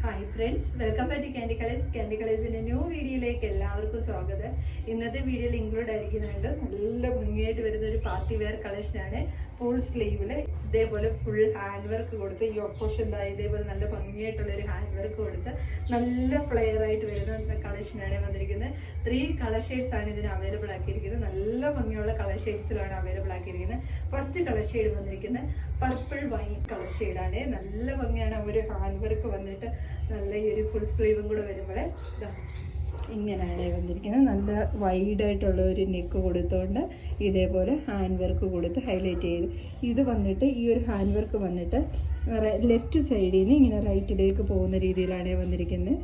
Hi friends, welcome back to candy colours. Candy കളേഴ്സിന്റെ new വീഡിയോയിലേക്ക് എല്ലാവർക്കും സ്വാഗതം. ഇന്നത്തെ വീഡിയോയിൽ ഇൻക്ലൂഡ് ആയിരിക്കുന്നുണ്ട് നല്ല ഭംഗിയായിട്ട് വരുന്ന ഒരു പാർട്ടി വെയർ കളക്ഷനാണ്. ഫുൾ സ്ലീവില് ഇതേപോലെ ഫുൾ ഹാൻഡ് വർക്ക് കൊടുത്ത് ഈ ഓപ്പോഷൻ ഇതേപോലെ നല്ല ഭംഗിയായിട്ടുള്ള ഒരു ഹാൻഡ് വർക്ക് കൊടുത്ത് നല്ല ഫ്ലെയർ ആയിട്ട് വരുന്ന കളക്ഷനാണ് വന്നിരിക്കുന്നത്. 3 കളർ ഷെയ്ഡ്സ് ആണ് ഇതിന് അവൈലബിൾ ആക്കിയിരിക്കുന്നത്. നല്ല ഭംഗിയുള്ള കളർ ഷെയ്ഡ്സിലാണ് അവൈലബിൾ ആക്കിയിരിക്കുന്നത്. ഫസ്റ്റ് കളർ ഷെയ്ഡ് വന്നിരിക്കുന്നത് പർപ്പിൾ വൈൻ കളർ ഷെയ്ഡാണ്. നല്ല ഭംഗിയാണ്. ഒരു ഹാൻഡ് വർക്ക് വന്നിട്ട് നല്ല ഈ ഒരു ഫുൾ സ്ലീവും കൂടെ വരുമ്പോഴേ ഇങ്ങനെയാണ് വന്നിരിക്കുന്നത്. നല്ല വൈഡായിട്ടുള്ള ഒരു നെക്ക് കൊടുത്തുകൊണ്ട് ഇതേപോലെ ഹാൻഡ് വർക്ക് കൊടുത്ത് ഹൈലൈറ്റ് ചെയ്ത് ഇത് വന്നിട്ട് ഈ ഒരു ഹാൻഡ് വർക്ക് വന്നിട്ട് ലെഫ്റ്റ് സൈഡിൽ നിന്ന് ഇങ്ങനെ റൈറ്റിലേക്ക് പോകുന്ന രീതിയിലാണ് വന്നിരിക്കുന്നത്.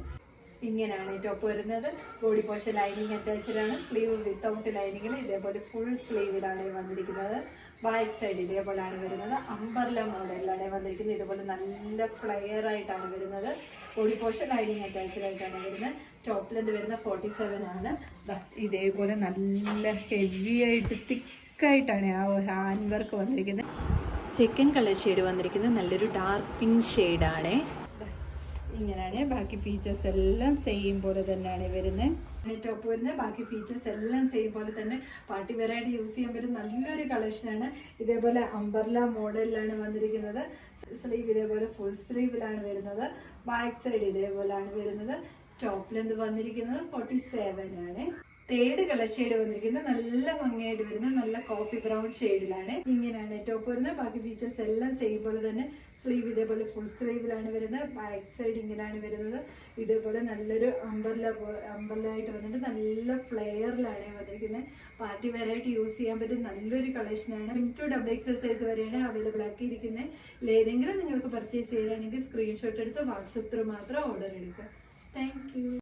ഇങ്ങനെയാണ് ടോപ്പ് വരുന്നത്. ബോഡി പോർഷൻ ലൈനിങ് അറ്റാച്ച്ഡാണ്. സ്ലീവ് വിത്തൗട്ട് ലൈനിങ്ങിൽ ഇതേപോലെ ഫുൾ സ്ലീവിലാണ് വന്നിരിക്കുന്നത്. ബാക്ക് സൈഡ് ഇതേപോലെയാണ് വരുന്നത്. അംബർല മോഡലിലാണ് വന്നിരിക്കുന്നത്. ഇതുപോലെ നല്ല ഫ്ലെയർ ആയിട്ടാണ് വരുന്നത്. ബോഡി പോർഷൻ ലൈനിങ് അറ്റാച്ച്ഡ് ആയിട്ടാണ് വരുന്നത്. ടോപ്പ് ലെന്ത് വരുന്ന 47 ആണ്. ഇതേപോലെ നല്ല ഹെവി ആയിട്ട് തിക്കായിട്ടാണ് ആ ഹാൻഡ് വർക്ക് വന്നിരിക്കുന്നത്. സെക്കൻഡ് കളർ ഷെയ്ഡ് വന്നിരിക്കുന്നത് നല്ലൊരു ഡാർക്ക് പിങ്ക് ഷെയ്ഡാണ്. ഇങ്ങനെയാണ്. ബാക്കി ഫീച്ചേഴ്സ് എല്ലാം സെയിം പോലെ തന്നെയാണ് വരുന്നത്. ടോപ്പ് വരുന്നത് ബാക്കി ഫീച്ചേഴ്സ് എല്ലാം സെയിം പോലെ തന്നെ പാർട്ടി വെയറായിട്ട് യൂസ് ചെയ്യാൻ പറ്റും നല്ലൊരു കളക്ഷനാണ്. ഇതേപോലെ അംബർല മോഡലിലാണ് വന്നിരിക്കുന്നത്. സ്ലീവ് ഇതേപോലെ ഫുൾ സ്ലീവിലാണ് വരുന്നത്. ബാക്ക് സൈഡ് ഇതേപോലെയാണ് വരുന്നത്. ടോപ്പ് ലെന്ത് വന്നിരിക്കുന്നത് 47 ആണ്. തേർഡ് കളർ ഷെയ്ഡ് വന്നിരിക്കുന്നത് നല്ല ഭംഗിയായിട്ട് വരുന്നത് നല്ല കോഫി ബ്രൗൺ ഷെയ്ഡിലാണ്. ഇങ്ങനെയാണ് ടോപ്പ് വരുന്നത്. ബാക്കി ഫീച്ചേഴ്സ് എല്ലാം സെയിം പോലെ തന്നെ. സ്ലീവ് ഇതേപോലെ ഫുൾ സ്ലീവിലാണ് വരുന്നത്. ബാക്ക് സൈഡ് ഇങ്ങനെയാണ് വരുന്നത്. ഇതേപോലെ നല്ലൊരു അമ്പലായിട്ട് വന്നിട്ട് നല്ല ഫ്ലെയറിലാണ് വന്നിരിക്കുന്നത്. പാർട്ടി വെയറായിട്ട് യൂസ് ചെയ്യാൻ പറ്റും നല്ലൊരു കളക്ഷനാണ്. M2 സൈസ് വരെയാണ് അവൈലബിൾ ആക്കിയിരിക്കുന്നത്. ഏതെങ്കിലും നിങ്ങൾക്ക് പർച്ചേസ് ചെയ്യുകയാണെങ്കിൽ സ്ക്രീൻഷോട്ട് എടുത്ത് വാട്സപ്പ് ത്രൂ മാത്രം ഓർഡർ എടുക്കുക.